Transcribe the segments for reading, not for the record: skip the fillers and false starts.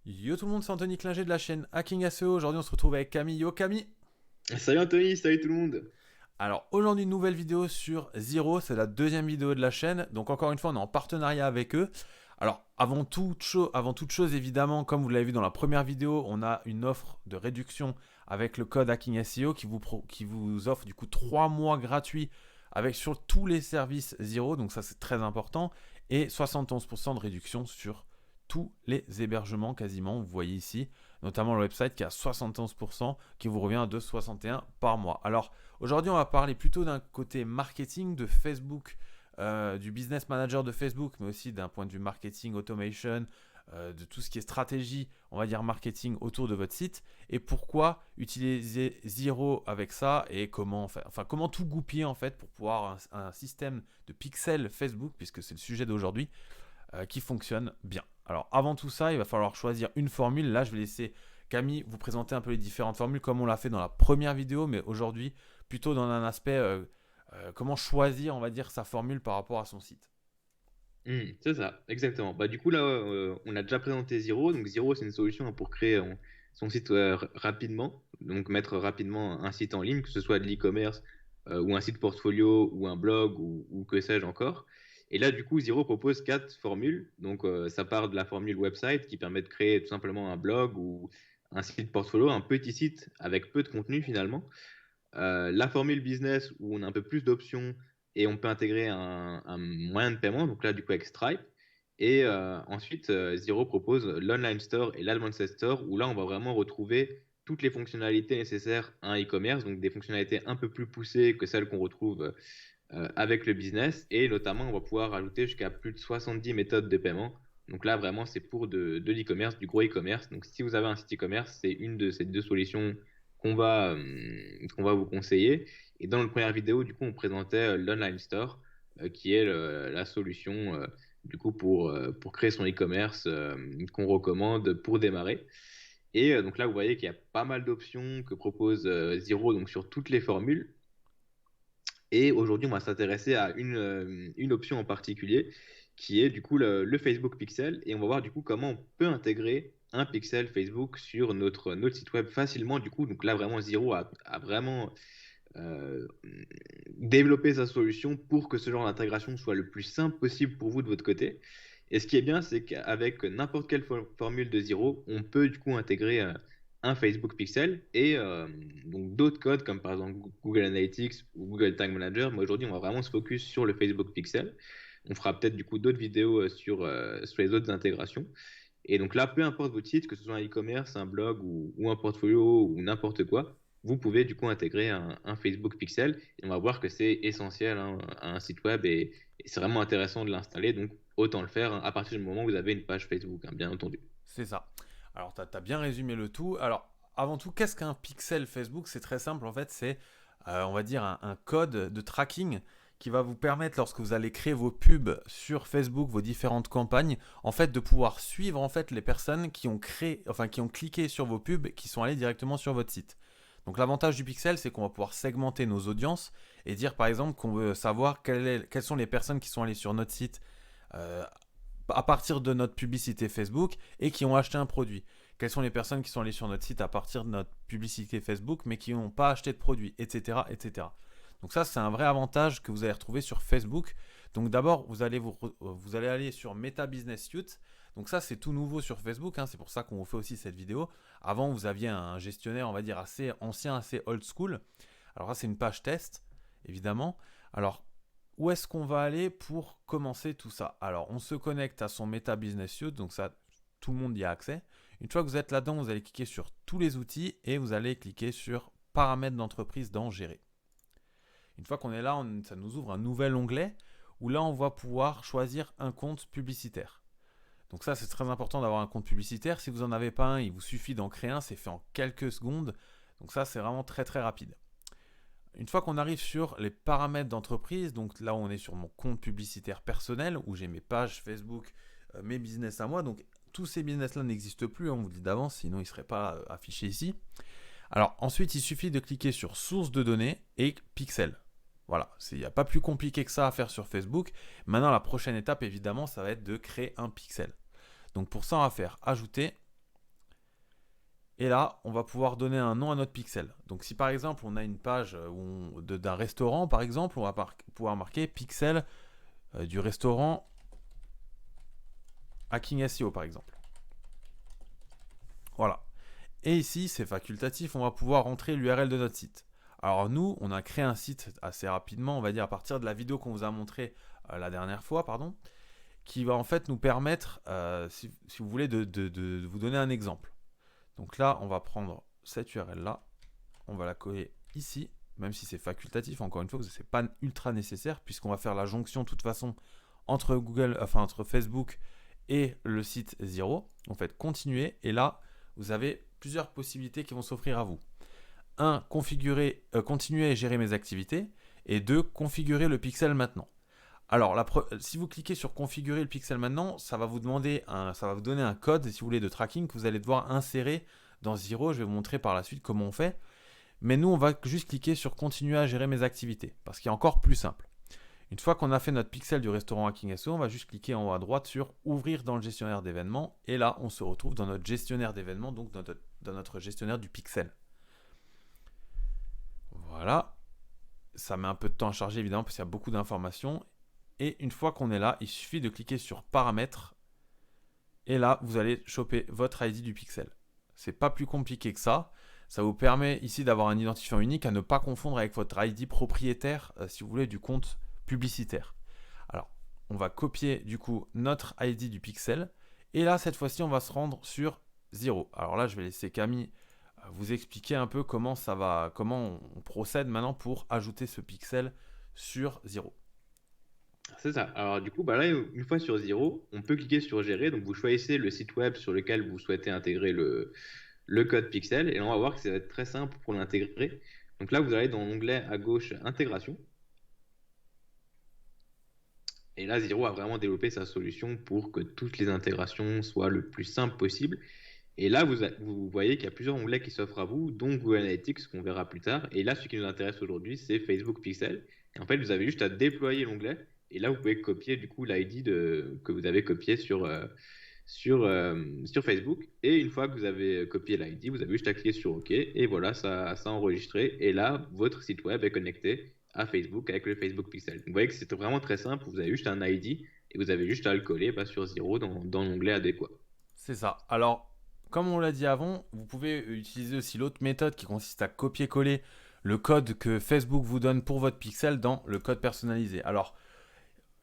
Yo tout le monde, c'est Anthony Klinger de la chaîne Hacking SEO. Aujourd'hui, on se retrouve avec Camille. Yo Camille. Salut Anthony, salut tout le monde. Alors aujourd'hui, une nouvelle vidéo sur Zero. C'est la deuxième vidéo de la chaîne. Donc encore une fois, on est en partenariat avec eux. Alors avant toute chose, évidemment, comme vous l'avez vu dans la première vidéo, on a une offre de réduction avec le code Hacking SEO qui vous offre du coup 3 mois gratuits avec sur tous les services Zero. Donc ça, c'est très important. Et 71% de réduction sur tous les hébergements quasiment. Vous voyez ici, notamment le website qui a 71% qui vous revient à 2,61 par mois. Alors aujourd'hui, on va parler plutôt d'un côté marketing de Facebook, du business manager de Facebook, mais aussi d'un point de vue marketing, automation, de tout ce qui est stratégie, on va dire marketing autour de votre site, et pourquoi utiliser Zero avec ça, et comment faire, enfin comment tout goupiller en fait pour pouvoir un système de pixels Facebook, puisque c'est le sujet d'aujourd'hui, qui fonctionne bien. Alors avant tout ça, il va falloir choisir une formule. Là, je vais laisser Camille vous présenter un peu les différentes formules comme on l'a fait dans la première vidéo, mais aujourd'hui, plutôt dans un aspect comment choisir, on va dire, sa formule par rapport à son site. C'est ça, exactement. Bah, du coup, là, on a déjà présenté Zero. Donc, Zero, c'est une solution pour créer son site rapidement. Donc, mettre rapidement un site en ligne, que ce soit de l'e-commerce ou un site portfolio ou un blog ou que sais-je encore. Et là, du coup, Zero propose quatre formules. Donc, ça part de la formule website qui permet de créer tout simplement un blog ou un site portfolio, un petit site avec peu de contenu finalement. La formule business où on a un peu plus d'options et on peut intégrer un moyen de paiement, donc là du coup avec Stripe. Et ensuite, Zero propose l'Online Store et l'Advanced Store où là on va vraiment retrouver toutes les fonctionnalités nécessaires à un e-commerce, donc des fonctionnalités un peu plus poussées que celles qu'on retrouve avec le business. Et notamment, on va pouvoir ajouter jusqu'à plus de 70 méthodes de paiement. Donc là, vraiment, c'est pour de l'e-commerce, du gros e-commerce. Donc si vous avez un site e-commerce, c'est une de ces deux solutions qu'on va vous conseiller. Et dans la première vidéo, du coup, on présentait l'Online Store, qui est la solution du coup pour créer son e-commerce qu'on recommande pour démarrer. Et donc là, vous voyez qu'il y a pas mal d'options que propose Zero donc sur toutes les formules. Et aujourd'hui, on va s'intéresser à une option en particulier qui est du coup le Facebook Pixel. Et on va voir du coup comment on peut intégrer un pixel Facebook sur notre site web facilement. Du coup, donc là, vraiment, Zero a vraiment euh, développé sa solution pour que ce genre d'intégration soit le plus simple possible pour vous de votre côté. Et ce qui est bien, c'est qu'avec n'importe quelle formule de Zero, on peut du coup intégrer un Facebook Pixel et donc d'autres codes comme par exemple Google Analytics ou Google Tag Manager. Mais aujourd'hui, on va vraiment se focus sur le Facebook Pixel. On fera peut-être du coup d'autres vidéos sur les autres intégrations. Et donc là, peu importe votre site, que ce soit un e-commerce, un blog ou un portfolio ou n'importe quoi, vous pouvez du coup intégrer un Facebook Pixel. Et on va voir que c'est essentiel hein, à un site web et c'est vraiment intéressant de l'installer. Donc autant le faire hein, à partir du moment où vous avez une page Facebook, hein, bien entendu. C'est ça. Alors, tu as bien résumé le tout. Alors, avant tout, qu'est-ce qu'un pixel Facebook? C'est très simple, en fait, c'est, on va dire, un code de tracking qui va vous permettre, lorsque vous allez créer vos pubs sur Facebook, vos différentes campagnes, en fait, de pouvoir suivre, en fait, les personnes qui ont créé, enfin, qui ont cliqué sur vos pubs, qui sont allées directement sur votre site. Donc, l'avantage du pixel, c'est qu'on va pouvoir segmenter nos audiences et dire, par exemple, qu'on veut savoir quelles sont les personnes qui sont allées sur notre site euh, à partir de notre publicité Facebook et qui ont acheté un produit. Quelles sont les personnes qui sont allées sur notre site à partir de notre publicité Facebook mais qui n'ont pas acheté de produit, etc., etc. Donc ça, c'est un vrai avantage que vous allez retrouver sur Facebook. Donc d'abord, vous allez aller sur Meta Business Suite. Donc ça, c'est tout nouveau sur Facebook. Hein, c'est pour ça qu'on vous fait aussi cette vidéo. Avant, vous aviez un gestionnaire, on va dire, assez ancien, assez old school. Alors là, c'est une page test, évidemment. Alors, où est-ce qu'on va aller pour commencer tout ça? Alors, on se connecte à son Meta Business Suite, donc ça, tout le monde y a accès. Une fois que vous êtes là-dedans, vous allez cliquer sur tous les outils et vous allez cliquer sur paramètres d'entreprise dans gérer. Une fois qu'on est là, ça nous ouvre un nouvel onglet où là, on va pouvoir choisir un compte publicitaire. Donc ça, c'est très important d'avoir un compte publicitaire. Si vous n'en avez pas un, il vous suffit d'en créer un, c'est fait en quelques secondes. Donc ça, c'est vraiment très très rapide. Une fois qu'on arrive sur les paramètres d'entreprise, donc là on est sur mon compte publicitaire personnel où j'ai mes pages Facebook, mes business à moi. Donc tous ces business-là n'existent plus, on vous le dit d'avance, sinon ils ne seraient pas affichés ici. Alors ensuite, il suffit de cliquer sur source de données et pixel. Voilà, il n'y a pas plus compliqué que ça à faire sur Facebook. Maintenant, la prochaine étape, évidemment, ça va être de créer un pixel. Donc pour ça, on va faire ajouter. Et là, on va pouvoir donner un nom à notre pixel. Donc si par exemple on a une page d'un restaurant, par exemple, on va pouvoir marquer pixel du restaurant Hacking SEO, par exemple. Voilà. Et ici, c'est facultatif, on va pouvoir rentrer l'URL de notre site. Alors nous, on a créé un site assez rapidement, on va dire à partir de la vidéo qu'on vous a montrée la dernière fois, pardon, qui va en fait nous permettre, si vous voulez, de vous donner un exemple. Donc là, on va prendre cette URL-là, on va la coller ici, même si c'est facultatif, encore une fois, ce n'est pas ultra nécessaire, puisqu'on va faire la jonction de toute façon entre entre Facebook et le site Zero. En fait, continuer, et là, vous avez plusieurs possibilités qui vont s'offrir à vous. 1. Continuer à gérer mes activités, et 2. Configurer le pixel maintenant. Alors, si vous cliquez sur configurer le pixel maintenant, ça va vous donner un code, si vous voulez, de tracking que vous allez devoir insérer dans Zero. Je vais vous montrer par la suite comment on fait. Mais nous, on va juste cliquer sur continuer à gérer mes activités, parce qu'il y a encore plus simple. Une fois qu'on a fait notre pixel du restaurant Hacking SEO, on va juste cliquer en haut à droite sur ouvrir dans le gestionnaire d'événements. Et là, on se retrouve dans notre gestionnaire d'événements, donc dans notre gestionnaire du pixel. Voilà. Ça met un peu de temps à charger, évidemment, parce qu'il y a beaucoup d'informations. Et une fois qu'on est là, il suffit de cliquer sur paramètres. Et là, vous allez choper votre ID du pixel. C'est pas plus compliqué que ça. Ça vous permet ici d'avoir un identifiant unique à ne pas confondre avec votre ID propriétaire, si vous voulez, du compte publicitaire. Alors, on va copier du coup notre ID du pixel. Et là, cette fois-ci, on va se rendre sur Zero. Alors là, je vais laisser Camille vous expliquer un peu comment on procède maintenant pour ajouter ce pixel sur Zero. C'est ça. Alors du coup, bah là, une fois sur Zero, on peut cliquer sur Gérer. Donc vous choisissez le site web sur lequel vous souhaitez intégrer le code pixel. Et là, on va voir que ça va être très simple pour l'intégrer. Donc là, vous allez dans l'onglet à gauche Intégration. Et là, Zero a vraiment développé sa solution pour que toutes les intégrations soient le plus simple possible. Et là, vous voyez qu'il y a plusieurs onglets qui s'offrent à vous, dont Google Analytics, qu'on verra plus tard. Et là, ce qui nous intéresse aujourd'hui, c'est Facebook Pixel. Et en fait, vous avez juste à déployer l'onglet. Et là, vous pouvez copier du coup l'ID que vous avez copié sur Facebook. Et une fois que vous avez copié l'ID, vous avez juste à cliquer sur OK. Et voilà, ça a enregistré. Et là, votre site web est connecté à Facebook avec le Facebook Pixel. Donc, vous voyez que c'est vraiment très simple. Vous avez juste un ID et vous avez juste à le coller sur Zero dans l'onglet adéquat. C'est ça. Alors, comme on l'a dit avant, vous pouvez utiliser aussi l'autre méthode qui consiste à copier-coller le code que Facebook vous donne pour votre pixel dans le code personnalisé. Alors,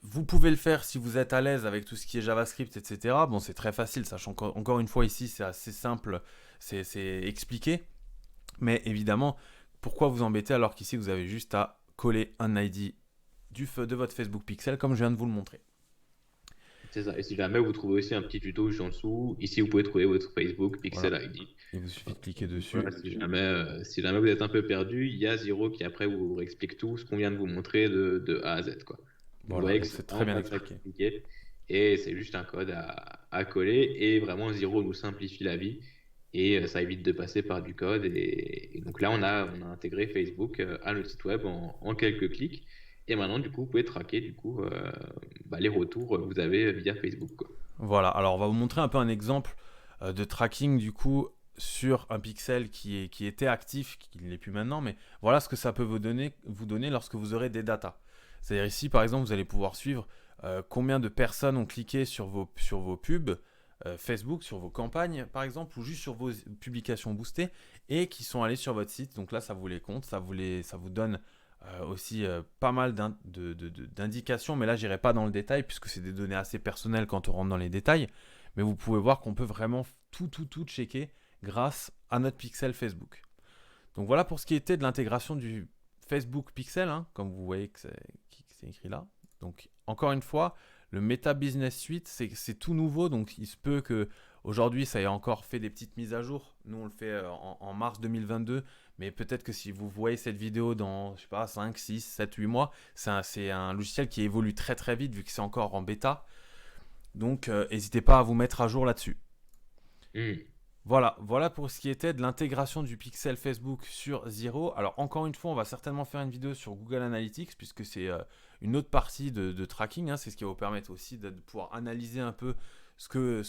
vous pouvez le faire si vous êtes à l'aise avec tout ce qui est JavaScript, etc. Bon, c'est très facile, sachant qu'encore une fois ici, c'est assez simple, c'est expliqué. Mais évidemment, pourquoi vous embêter alors qu'ici, vous avez juste à coller un ID de votre Facebook Pixel, comme je viens de vous le montrer. C'est ça. Et si jamais vous trouvez aussi un petit tuto juste en dessous, ici vous pouvez trouver votre Facebook Pixel Voilà. ID. Il vous suffit de cliquer dessus. Voilà, si jamais vous êtes un peu perdu, il y a Zero qui après vous explique tout ce qu'on vient de vous montrer de A à Z, quoi. Vous Voilà, voyez que donc c'est c'est très vraiment bien pas très expliqué. compliqué et c'est juste un code à coller et vraiment Zero nous simplifie la vie et ça évite de passer par du code et donc là on a intégré Facebook à notre site web en quelques clics et maintenant du coup vous pouvez traquer les retours que vous avez via Facebook, quoi. Voilà, alors on va vous montrer un peu un exemple de tracking du coup sur un pixel qui était actif, qui ne l'est plus maintenant, mais voilà ce que ça peut vous donner lorsque vous aurez des datas. C'est-à-dire ici par exemple vous allez pouvoir suivre combien de personnes ont cliqué sur vos pubs Facebook, sur vos campagnes par exemple, ou juste sur vos publications boostées et qui sont allées sur votre site. Donc là ça vous les compte, ça vous donne aussi pas mal d'indications, mais là j'irai pas dans le détail puisque c'est des données assez personnelles quand on rentre dans les détails, mais vous pouvez voir qu'on peut vraiment tout checker grâce à notre pixel Facebook. Donc voilà pour ce qui était de l'intégration du Facebook Pixel, hein, comme vous voyez que c'est écrit là. Donc encore une fois, le Meta Business Suite, c'est tout nouveau, donc il se peut que aujourd'hui ça ait encore fait des petites mises à jour. Nous on le fait en mars 2022, mais peut-être que si vous voyez cette vidéo dans, je sais pas, 5, 6, 7, 8 mois, c'est un logiciel qui évolue très très vite vu que c'est encore en bêta. Donc n'hésitez pas à vous mettre à jour là-dessus. Voilà pour ce qui était de l'intégration du pixel Facebook sur Zero. Alors encore une fois, on va certainement faire une vidéo sur Google Analytics puisque c'est une autre partie de tracking, hein. C'est ce qui va vous permettre aussi de pouvoir analyser un peu ce que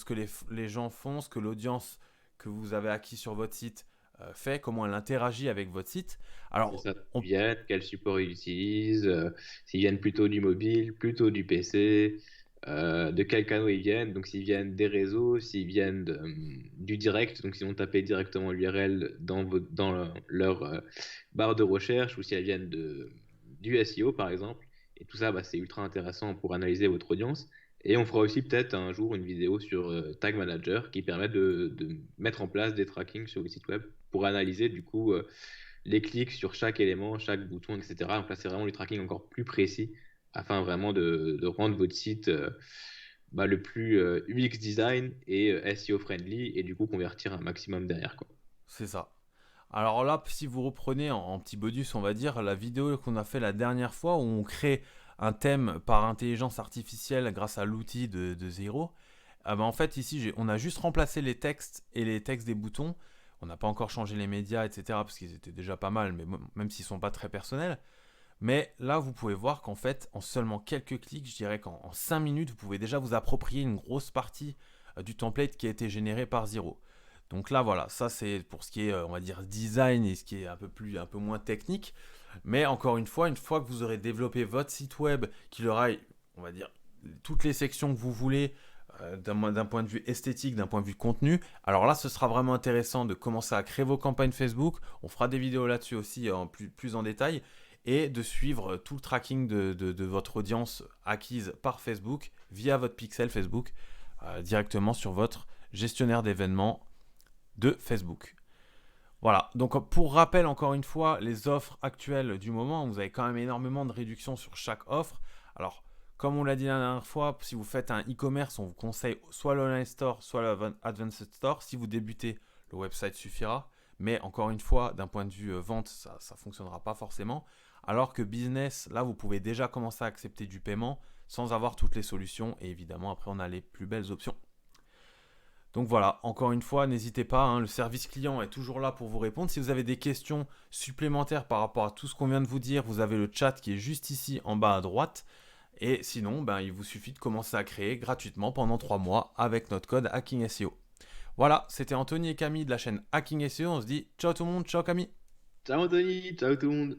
les gens font, ce que l'audience que vous avez acquis sur votre site fait, comment elle interagit avec votre site. C'est Alors, ça. on... Ils viennent, quel support ils utilisent, s'ils viennent plutôt du mobile, plutôt du PC, de quel canal ils viennent. Donc, s'ils viennent des réseaux, s'ils viennent du direct, donc s'ils vont taper directement l'URL dans leur barre de recherche, ou si elles viennent du SEO, par exemple. Et tout ça, bah, c'est ultra intéressant pour analyser votre audience. Et on fera aussi peut-être un jour une vidéo sur Tag Manager qui permet de mettre en place des trackings sur le site web pour analyser du coup les clics sur chaque élément, chaque bouton, etc. Donc là, c'est vraiment du tracking encore plus précis afin vraiment de rendre votre site bah, le plus UX design et SEO friendly et du coup convertir un maximum derrière, quoi. C'est ça. Alors là, si vous reprenez en petit bonus, on va dire, la vidéo qu'on a fait la dernière fois où on crée un thème par intelligence artificielle grâce à l'outil de Zero, ah ben en fait ici on a juste remplacé les textes et les textes des boutons. On n'a pas encore changé les médias, etc. parce qu'ils étaient déjà pas mal, mais même s'ils ne sont pas très personnels. Mais là, vous pouvez voir qu'en fait, en seulement quelques clics, je dirais qu'en 5 minutes, vous pouvez déjà vous approprier une grosse partie du template qui a été généré par Zero. Donc là, voilà, ça c'est pour ce qui est, on va dire, design et ce qui est un peu moins technique. Mais encore une fois que vous aurez développé votre site web, qu'il aura, on va dire, toutes les sections que vous voulez, d'un point de vue esthétique, d'un point de vue contenu, alors là, ce sera vraiment intéressant de commencer à créer vos campagnes Facebook. On fera des vidéos là-dessus aussi plus en détail et de suivre tout le tracking de votre audience acquise par Facebook via votre pixel Facebook directement sur votre gestionnaire d'événements de Facebook. Voilà, donc pour rappel encore une fois, les offres actuelles du moment, vous avez quand même énormément de réductions sur chaque offre. Alors, comme on l'a dit la dernière fois, si vous faites un e-commerce, on vous conseille soit l'Online Store, soit l'Advanced Store. Si vous débutez, le website suffira. Mais encore une fois, d'un point de vue vente, ça ne fonctionnera pas forcément. Alors que business, là, vous pouvez déjà commencer à accepter du paiement sans avoir toutes les solutions. Et évidemment, après, on a les plus belles options. Donc voilà, encore une fois, n'hésitez pas, hein, le service client est toujours là pour vous répondre. Si vous avez des questions supplémentaires par rapport à tout ce qu'on vient de vous dire, vous avez le chat qui est juste ici en bas à droite. Et sinon, il vous suffit de commencer à créer gratuitement pendant 3 mois avec notre code Hacking SEO. Voilà, c'était Anthony et Camille de la chaîne Hacking SEO. On se dit ciao tout le monde, ciao Camille. Ciao Anthony, ciao tout le monde.